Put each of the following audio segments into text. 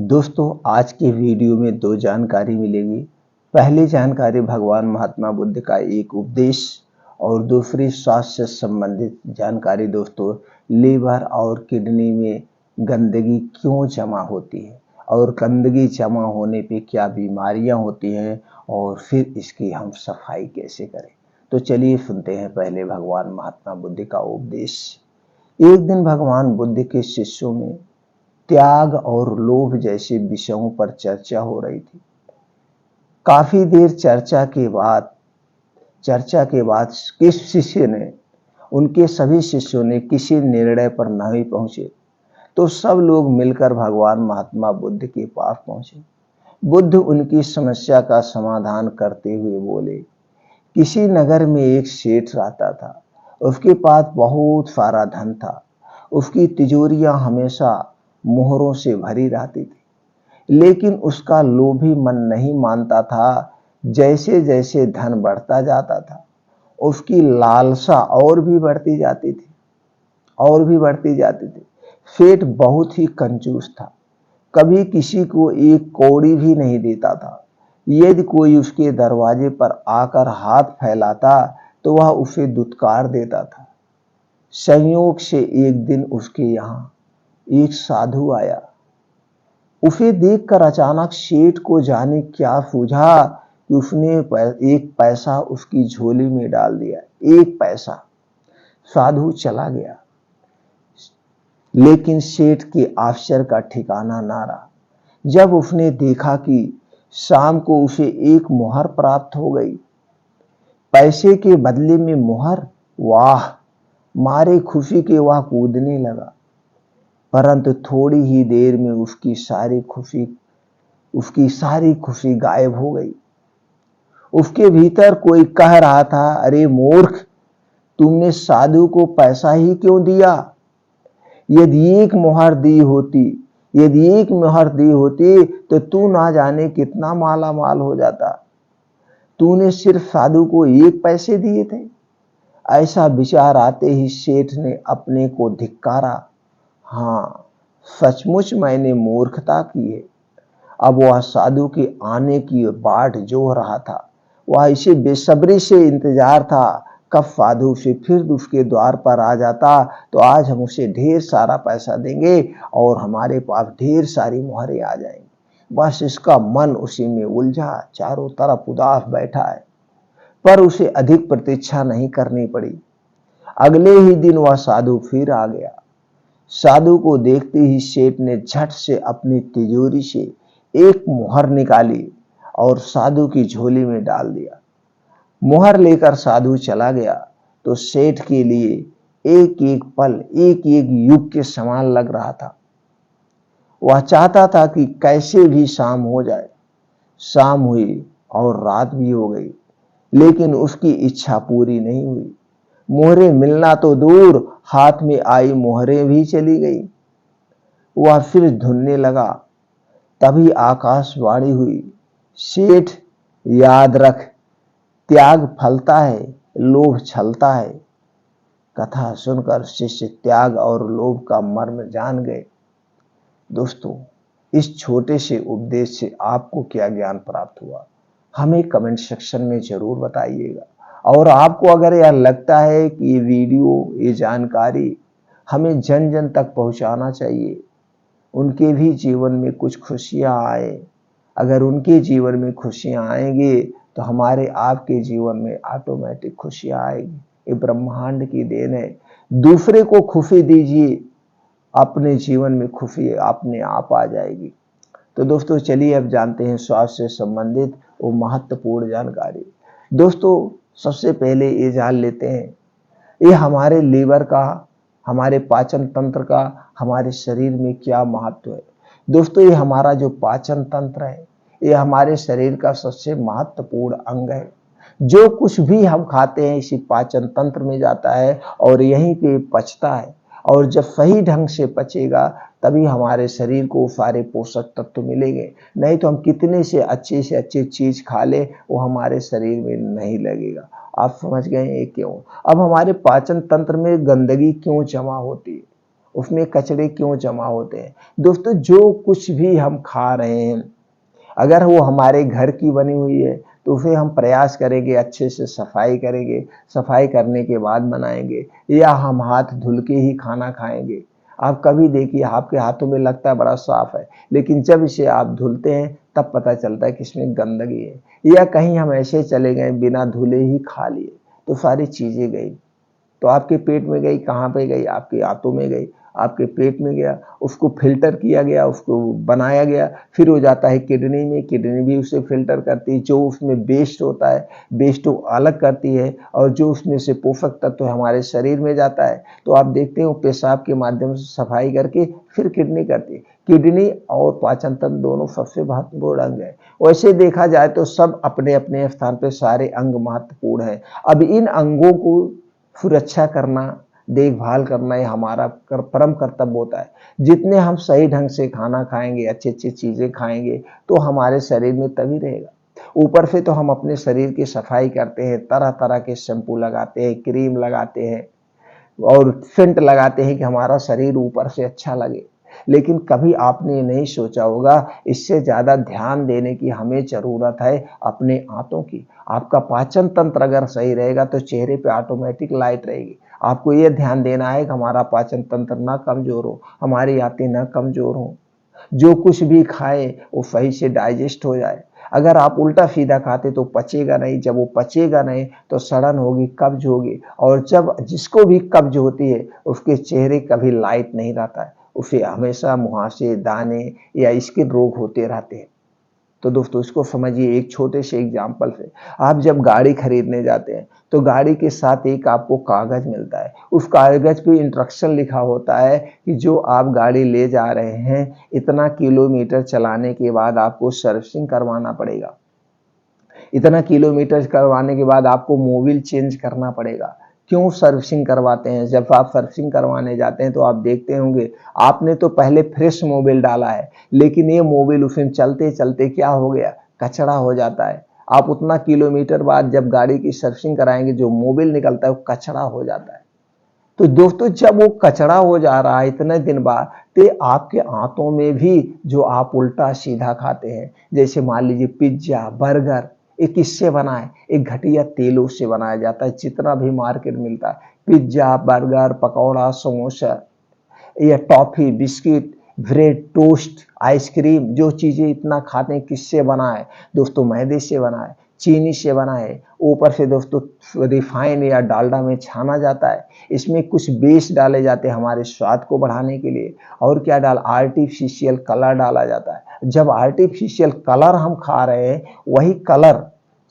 दोस्तों, आज के वीडियो में दो जानकारी मिलेगी। पहली जानकारी भगवान महात्मा बुद्ध का एक उपदेश और दूसरी स्वास्थ्य से संबंधित जानकारी। दोस्तों, लीवर और किडनी में गंदगी क्यों जमा होती है और गंदगी जमा होने पे क्या बीमारियां होती हैं और फिर इसकी हम सफाई कैसे करें। तो चलिए सुनते हैं पहले भगवान महात्मा बुद्ध का उपदेश। एक दिन भगवान बुद्ध के शिष्यों में त्याग और लोभ जैसे विषयों पर चर्चा हो रही थी। काफी देर चर्चा के बाद किस शिष्य ने उनके सभी शिष्यों ने किसी निर्णय पर नहीं पहुंचे तो सब लोग मिलकर भगवान महात्मा बुद्ध के पास पहुंचे। बुद्ध उनकी समस्या का समाधान करते हुए बोले, किसी नगर में एक सेठ रहता था। उसके पास बहुत सारा धन था। उसकी तिजोरियां हमेशा मोहरों से भरी रहती थी, लेकिन उसका लोभी मन नहीं मानता था। जैसे जैसे धन बढ़ता जाता था, उसकी लालसा और भी बढ़ती जाती थी। सेठ बहुत ही कंजूस था, कभी किसी को एक कौड़ी भी नहीं देता था। यदि कोई उसके दरवाजे पर आकर हाथ फैलाता तो वह उसे दुत्कार देता था। संयोग से एक दिन उसके यहाँ एक साधु आया। उसे देखकर अचानक सेठ को जाने क्या सूझा कि उसने एक पैसा उसकी झोली में डाल दिया। एक पैसा। साधु चला गया, लेकिन सेठ के आश्चर्य का ठिकाना ना रहा जब उसने देखा कि शाम को उसे एक मुहर प्राप्त हो गई। पैसे के बदले में मुहर। वाह! मारे खुशी के वह कूदने लगा, परंतु थोड़ी ही देर में उसकी सारी खुशी गायब हो गई। उसके भीतर कोई कह रहा था, अरे मूर्ख, तुमने साधु को पैसा ही क्यों दिया? यदि एक मोहर दी होती तो तू ना जाने कितना माला माल हो जाता। तूने सिर्फ साधु को एक पैसे दिए थे। ऐसा विचार आते ही सेठ ने अपने को धिक्कारा। हाँ, सचमुच मैंने मूर्खता की है। अब वह साधु के आने की बाट जो रहा था। वह इसे बेसब्री से इंतजार था, कब साधु से फिर उसके द्वार पर आ जाता तो आज हम उसे ढेर सारा पैसा देंगे और हमारे पास ढेर सारी मोहरें आ जाएंगी। बस इसका मन उसी में उलझा, चारों तरफ उदास बैठा है। पर उसे अधिक प्रतीक्षा नहीं करनी पड़ी। अगले ही दिन वह साधु फिर आ गया। साधु को देखते ही सेठ ने झट से अपनी तिजोरी से एक मुहर निकाली और साधु की झोली में डाल दिया। मुहर लेकर साधु चला गया तो सेठ के लिए एक एक पल एक एक युग के समान लग रहा था। वह चाहता था कि कैसे भी शाम हो जाए। शाम हुई और रात भी हो गई, लेकिन उसकी इच्छा पूरी नहीं हुई। मोहरें मिलना तो दूर, हाथ में आई मोहरें भी चली गई। वह फिर ढूंढने लगा। तभी आकाशवाणी हुई, सेठ, याद रख, त्याग फलता है, लोभ छलता है। कथा सुनकर शिष्य त्याग और लोभ का मर्म जान गए। दोस्तों, इस छोटे से उपदेश से आपको क्या ज्ञान प्राप्त हुआ, हमें कमेंट सेक्शन में जरूर बताइएगा। और आपको अगर यह लगता है कि ये वीडियो, ये जानकारी हमें जन जन तक पहुंचाना चाहिए, उनके भी जीवन में कुछ खुशियां आए, अगर उनके जीवन में खुशियां आएंगी तो हमारे आपके जीवन में ऑटोमेटिक खुशियां आएगी। ये ब्रह्मांड की देन है। दूसरे को खुशी दीजिए, अपने जीवन में खुशी अपने आप आ जाएगी। तो दोस्तों, चलिए अब जानते हैं स्वास्थ्य से संबंधित वो महत्वपूर्ण जानकारी। दोस्तों, सबसे पहले ये जान लेते हैं, ये हमारे लीवर का, हमारे पाचन तंत्र का, हमारे शरीर में क्या महत्व है। दोस्तों, ये हमारा जो पाचन तंत्र है, ये हमारे शरीर का सबसे महत्वपूर्ण अंग है। जो कुछ भी हम खाते हैं इसी पाचन तंत्र में जाता है और यहीं पे पचता है। और जब सही ढंग से पचेगा तभी हमारे शरीर को सारे पोषक तत्व मिलेंगे। नहीं तो हम कितने से अच्छे चीज खा ले, वो हमारे शरीर में नहीं लगेगा। आप समझ गए ये क्यों। अब हमारे पाचन तंत्र में गंदगी क्यों जमा होती है उसमें कचरे क्यों जमा होते हैं? दोस्तों, जो कुछ भी हम खा रहे हैं, अगर वो हमारे घर की बनी हुई है तो उसे हम प्रयास करेंगे, अच्छे से सफाई करेंगे, सफाई करने के बाद बनाएंगे, या हम हाथ धुल के ही खाना खाएंगे। आप कभी देखिए, आपके हाथों में लगता है बड़ा साफ है, लेकिन जब इसे आप धुलते हैं तब पता चलता है कि इसमें गंदगी है। या कहीं हम ऐसे चले गए बिना धुले ही खा लिए, तो सारी चीजें गई। तो आपके पेट में गई, कहाँ पे गई? आपके हाथों में गई, आपके पेट में गया, उसको फिल्टर किया गया, उसको बनाया गया, फिर हो जाता है किडनी में, किडनी भी उसे फिल्टर करती है, जो उसमें वेस्ट होता है वेस्ट वो अलग करती है, और जो उसमें से पोषक तत्व हमारे शरीर में जाता है तो आप देखते हो पेशाब के माध्यम से सफाई करके फिर किडनी करती है। किडनी और पाचन तंत्र दोनों सबसे महत्वपूर्ण अंग है। वैसे देखा जाए तो सब अपने अपने स्थान पर सारे अंग महत्वपूर्ण है। अब इन अंगों को सुरक्षा करना, देखभाल करना ये हमारा परम कर्तव्य होता है। जितने हम सही ढंग से खाना खाएंगे, अच्छी अच्छी चीजें खाएंगे, तो हमारे शरीर में तभी रहेगा। ऊपर से तो हम अपने शरीर की सफाई करते हैं, तरह तरह के शैम्पू लगाते हैं, क्रीम लगाते हैं और सेंट लगाते हैं कि हमारा शरीर ऊपर से अच्छा लगे। लेकिन कभी आपने ये नहीं सोचा होगा, इससे ज्यादा ध्यान देने की हमें जरूरत है अपने आंतों की। आपका पाचन तंत्र अगर सही रहेगा तो चेहरे पे ऑटोमेटिक लाइट रहेगी। आपको ये ध्यान देना है कि हमारा पाचन तंत्र ना कमजोर हो, हमारी आंतें ना कमजोर हो, जो कुछ भी खाए वो सही से डाइजेस्ट हो जाए। अगर आप उल्टा सीधा खाते तो पचेगा नहीं, जब वो पचेगा नहीं तो सड़न होगी, कब्ज होगी, और जब जिसको भी कब्ज होती है उसके चेहरे कभी लाइट नहीं रहता है, उसे हमेशा मुहासे, दाने या स्किन रोग होते रहते हैं। तो दोस्तों, इसको समझिए एक छोटे से एग्जाम्पल से। आप जब गाड़ी खरीदने जाते हैं तो गाड़ी के साथ एक आपको कागज मिलता है, उस कागज पे इंस्ट्रक्शन लिखा होता है कि जो आप गाड़ी ले जा रहे हैं इतना किलोमीटर चलाने के बाद आपको सर्विसिंग करवाना पड़ेगा, इतना किलोमीटर करवाने के बाद आपको मोबिल चेंज करना पड़ेगा। क्यों सर्विसिंग करवाते हैं? जब आप सर्विसिंग करवाने जाते हैं तो आप देखते होंगे आपने तो पहले फ्रेश मोबिल डाला है, लेकिन ये मोबिल उसमें चलते चलते क्या हो गया, कचरा हो जाता है। आप उतना किलोमीटर बाद जब गाड़ी की सर्विसिंग कराएंगे, जो मोबिल निकलता है वो कचरा हो जाता है। तो दोस्तों, जब वो कचरा हो जा रहा है इतने दिन बाद, तो आपके आंतों में भी जो आप उल्टा सीधा खाते हैं, जैसे मान लीजिए पिज्जा, बर्गर, ये किससे बना है? एक घटिया तेलों से बनाया जाता है। जितना भी मार्केट मिलता है, पिज्जा, बर्गर, पकौड़ा, समोसा या toffee, biscuit, bread, toast, ice cream, जो चीजें इतना खाते हैं किससे बना है? दोस्तों, मैदे से बना है, चीनी से बना है, ऊपर से दोस्तों रिफाइन या डालडा में छाना जाता है। इसमें कुछ बेस डाले जाते हैं हमारे स्वाद को बढ़ाने के लिए, और क्या आर्टिफिशियल कलर डाला जाता है। जब आर्टिफिशियल कलर हम खा रहे हैं, वही कलर,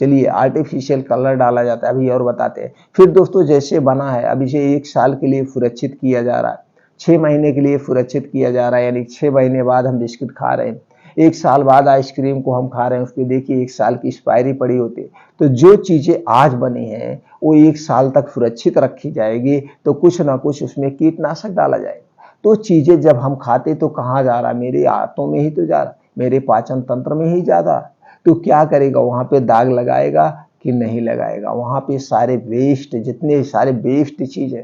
चलिए आर्टिफिशियल कलर डाला जाता है, अभी और बताते हैं। फिर दोस्तों, जैसे बना है अब इसे 1 साल के लिए सुरक्षित किया जा रहा है, 6 महीने के लिए सुरक्षित किया जा रहा है, यानी 6 महीने बाद हम बिस्किट खा रहे हैं, 1 साल बाद आइसक्रीम को हम खा रहे हैं, उसपे देखिए 1 साल की एक्सपायरी पड़ी होती है। तो जो चीजें आज बनी है वो 1 साल तक सुरक्षित रखी जाएगी, तो कुछ ना कुछ उसमें कीटनाशक डाला जाएगा। तो चीजें जब हम खाते तो कहाँ जा रहा, मेरे आंतों में ही तो जा रहा, मेरे पाचन तंत्र में ही जा रहा। तो क्या करेगा, वहां पे दाग लगाएगा कि नहीं लगाएगा? वहां पे सारे वेस्ट, जितने सारे वेस्ट चीजें,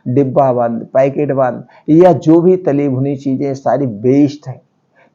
डिब्बा बंद, पैकेट बंद, या जो भी तली भुनी चीजें सारी वेस्ट है,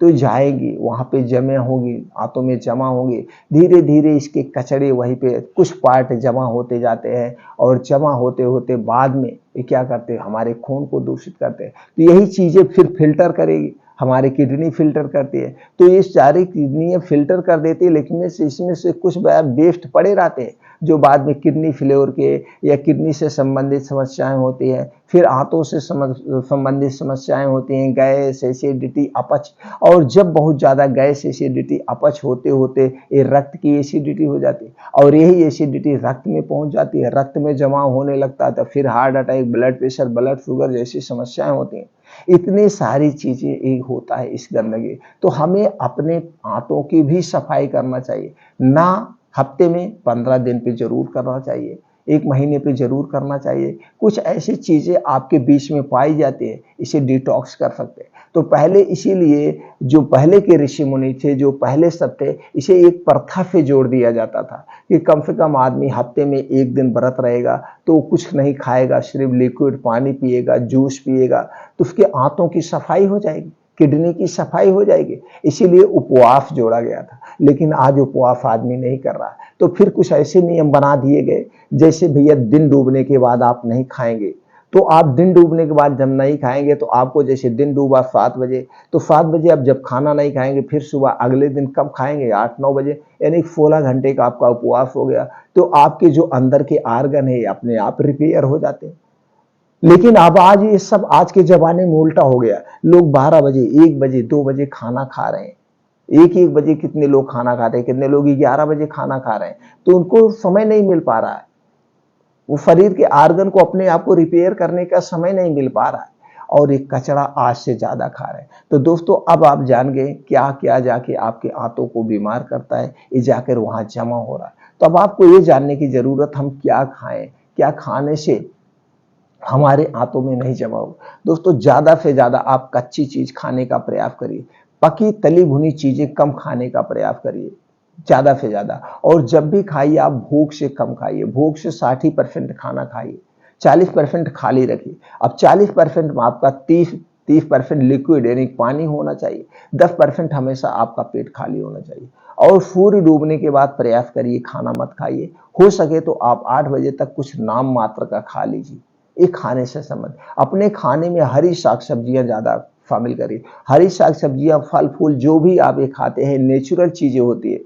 तो जाएगी वहां पे जमा होगी, आंतों में जमा होगी। धीरे धीरे इसके कचड़े वहीं पे कुछ पार्ट जमा होते जाते हैं, और जमा होते होते बाद में ये क्या करते हैं, हमारे खून को दूषित करते हैं। तो यही चीजें फिर फिल्टर करेगी, हमारी किडनी फिल्टर करती है। तो ये सारी किडनी फिल्टर कर देती है, लेकिन इसमें से कुछ वेस्ट पड़े रहते हैं, जो बाद में किडनी फेल्योर के या किडनी से संबंधित समस्याएं होती हैं। फिर आंतों से संबंधित समस्याएं होती हैं, गैस, एसिडिटी, अपच, और जब बहुत ज्यादा गैस, एसिडिटी, अपच होते होते ये रक्त की एसिडिटी हो जाती है, और यही एसिडिटी रक्त में पहुंच जाती है, रक्त में जमा होने लगता है, तो फिर heart attack, blood pressure, blood sugar जैसी समस्याएं होती हैं। इतनी सारी चीजें एक होता है इस गंदगी। तो हमें अपने आंतों की भी सफाई करना चाहिए ना, हफ्ते में 15 दिन पे जरूर करना चाहिए, 1 महीने पे जरूर करना चाहिए। कुछ ऐसी चीजें आपके बीच में पाई जाती है, इसे डिटॉक्स कर सकते हैं। तो पहले इसीलिए जो पहले के ऋषि मुनि थे, जो पहले सब थे, इसे एक प्रथा पे जोड़ दिया जाता था कि कम से कम आदमी हफ्ते में एक दिन व्रत रहेगा तो कुछ नहीं खाएगा, सिर्फ लिक्विड पानी पिएगा, जूस पिएगा, तो उसके आंतों की सफाई हो जाएगी, किडनी की सफाई हो जाएगी। इसीलिए उपवास जोड़ा गया था। लेकिन आज उपवास आदमी नहीं कर रहा है, तो फिर कुछ ऐसे नियम बना दिए गए, जैसे भैया दिन डूबने के बाद आप नहीं खाएंगे, तो आप दिन डूबने के बाद जब नहीं खाएंगे तो आपको जैसे दिन डूबा 7 बजे, तो 7 बजे आप जब खाना नहीं खाएंगे, फिर सुबह अगले दिन कब खाएंगे, 8-9 बजे, यानी 16 घंटे का आपका उपवास हो गया। तो आपके जो अंदर के आर्गन है अपने आप रिपेयर हो जाते हैं। लेकिन अब आज ये सब आज के जमाने में उल्टा हो गया। लोग 12 बजे, 1 बजे, 2 बजे खाना खा रहे हैं। 1-1 बजे कितने लोग खाना खाते हैं, कितने लोग 11 बजे खाना खा रहे हैं। तो उनको समय नहीं मिल पा रहा है, वो शरीर के आर्गन को अपने आप को रिपेयर करने का समय नहीं मिल पा रहा है, और एक कचरा आज से ज्यादा खा रहे हैं। तो दोस्तों, अब आप जान गए क्या क्या जाके आपके आंतों को बीमार करता है, ये जाकर वहां जमा हो रहा है। तो अब आपको ये जानने की जरूरत, हम क्या खाएं, क्या खाने से हमारे आंतों में नहीं जमा हो। दोस्तों, ज्यादा से ज्यादा आप कच्ची चीज खाने का प्रयास करिए, पकी तली भुनी चीजें कम खाने का प्रयास करिए, ज्यादा से ज्यादा। और जब भी खाइए आप भूख से कम खाइए, भूख से 60% खाना खाइए, 40% खाली रखिए। अब 40% में आपका 30% लिक्विड यानी पानी होना चाहिए, 10% हमेशा आपका पेट खाली होना चाहिए। और सूर्य डूबने के बाद प्रयास करिए खाना मत खाइए। हो सके तो आप 8 बजे तक कुछ नाम मात्र का खा लीजिए। ये खाने से संबंध, अपने खाने में हरी साग सब्जियां ज्यादा शामिल करिए। हरी साग सब्जियां, फल फूल जो भी आप ये खाते हैं, नेचुरल चीजें होती है,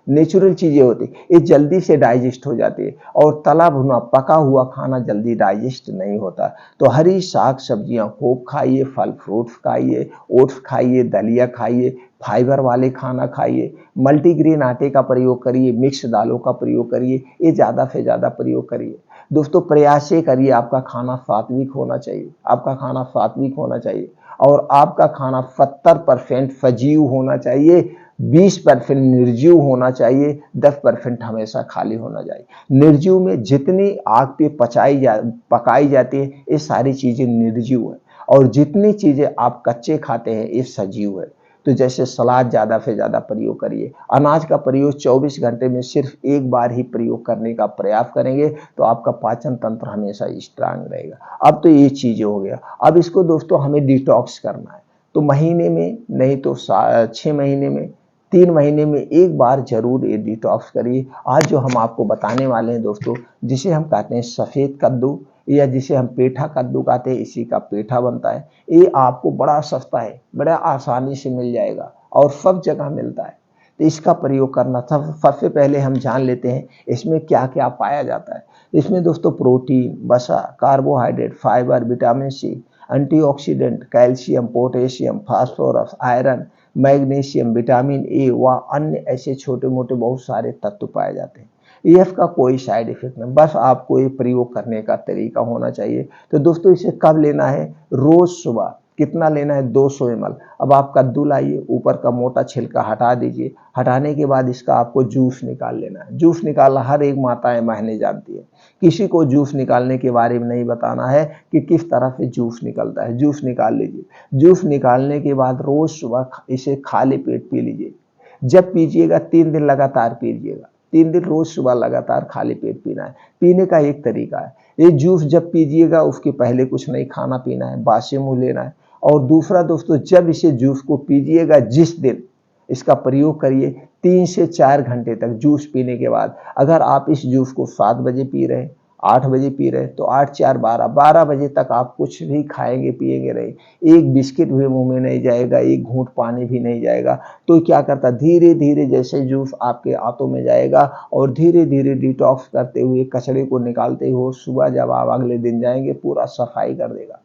नेचुरल चीजें होती, ये जल्दी से डाइजेस्ट हो जाती है। और तला भुना पका हुआ खाना जल्दी डाइजेस्ट नहीं होता। तो हरी साग सब्जियां खूब खाइए, फल फ्रूट्स खाइए, ओट्स खाइए, दलिया खाइए, फाइबर वाले खाना खाइए, मल्टीग्रेन आटे का प्रयोग करिए, मिक्स दालों का प्रयोग करिए, ये ज्यादा से ज्यादा प्रयोग करिए। दोस्तों, प्रयास ये करिए आपका खाना सात्विक होना चाहिए, आपका खाना सात्विक होना चाहिए, और आपका खाना 70% सजीव होना चाहिए, 20% निर्जीव होना चाहिए, 10% हमेशा खाली होना चाहिए। निर्जीव में जितनी आग पे पकाई जाती है, ये सारी चीजें निर्जीव है, और जितनी चीजें आप कच्चे खाते हैं ये सजीव है। तो जैसे सलाद ज्यादा से ज्यादा प्रयोग करिए, अनाज का प्रयोग 24 घंटे में सिर्फ एक बार ही प्रयोग करने का प्रयास करेंगे, तो आपका पाचन तंत्र हमेशा स्ट्रांग रहेगा। अब तो ये चीजें हो गया, अब इसको दोस्तों हमें डिटॉक्स करना है। तो महीने में नहीं तो 6 महीने में, 3 महीने में एक बार जरूर ये डिटॉक्स करिए। आज जो हम आपको बताने वाले हैं दोस्तों, जिसे हम कहते हैं सफेद कद्दू, या जिसे हम पेठा कद्दू कहते हैं, इसी का पेठा बनता है। ये आपको बड़ा सस्ता है, बड़ा आसानी से मिल जाएगा, और सब जगह मिलता है। तो इसका प्रयोग करना था। सबसे पहले हम जान लेते हैं इसमें क्या क्या पाया जाता है। इसमें दोस्तों प्रोटीन, वसा, carbohydrate, fibre, vitamin C, antioxidant, calcium, potassium, phosphorus, iron, magnesium, vitamin A व अन्य ऐसे छोटे मोटे बहुत सारे तत्व पाए जाते हैं। इसका कोई साइड इफेक्ट नहीं, बस आपको ये प्रयोग करने का तरीका होना चाहिए। तो दोस्तों, इसे कब लेना है, रोज सुबह। कितना लेना है, 200 ml। अब आप कद्दू लाइए, ऊपर का मोटा छिलका हटा दीजिए, हटाने के बाद इसका आपको जूस निकाल लेना है। जूस निकालना हर एक माताएं बहनें जानती है, किसी को जूस निकालने के बारे में नहीं बताना है कि किस तरह से जूस निकलता है। जूस निकाल लीजिए, जूस निकालने के बाद रोज सुबह इसे खाली पेट पी लीजिए। जब पीजिएगा 3 दिन लगातार पीजिएगा, 3 दिन रोज सुबह लगातार खाली पेट पीना है। पीने का एक तरीका है, ये जूस जब पीजिएगा उसके पहले कुछ नहीं खाना पीना है, बासी मुंह लेना है। और दूसरा दोस्तों, जब इसे जूस को पीजिएगा, जिस दिन इसका प्रयोग करिए, 3 से 4 घंटे तक जूस पीने के बाद, अगर आप इस जूस को 7 बजे पी रहे हैं, 8 बजे पी रहे हैं, तो 8 4 12 बजे तक आप कुछ भी खाएंगे पिएंगे नहीं, एक बिस्किट भी मुंह में नहीं जाएगा, एक घूंट पानी भी नहीं जाएगा। तो क्या करता, धीरे धीरे जैसे जूस आपके आंतों में जाएगा, और धीरे धीरे डिटॉक्स करते हुए, कचरे को निकालते हुए, सुबह जब आप अगले दिन जाएंगे पूरा सफाई कर देगा।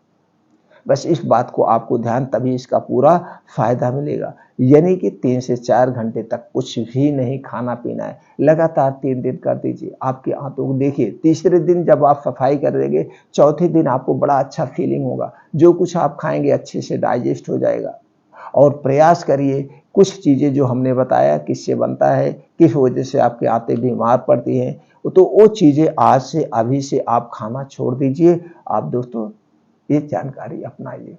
बस इस बात को आपको ध्यान, तभी इसका पूरा फायदा मिलेगा। यानी कि 3 से 4 घंटे तक कुछ भी नहीं खाना पीना है, लगातार 3 दिन कर दीजिए। आपके आंतों को देखिए, तीसरे दिन जब आप सफाई कर देंगे, चौथे दिन आपको बड़ा अच्छा फीलिंग होगा, जो कुछ आप खाएंगे अच्छे से डाइजेस्ट हो जाएगा। और प्रयास करिए, कुछ चीजें जो हमने बताया किससे बनता है, किस वजह से आपके आंतें बीमार पड़ती हैं, तो वो चीजें आज से, अभी से आप खाना छोड़ दीजिए। आप दोस्तों ये जानकारी अपनाइए।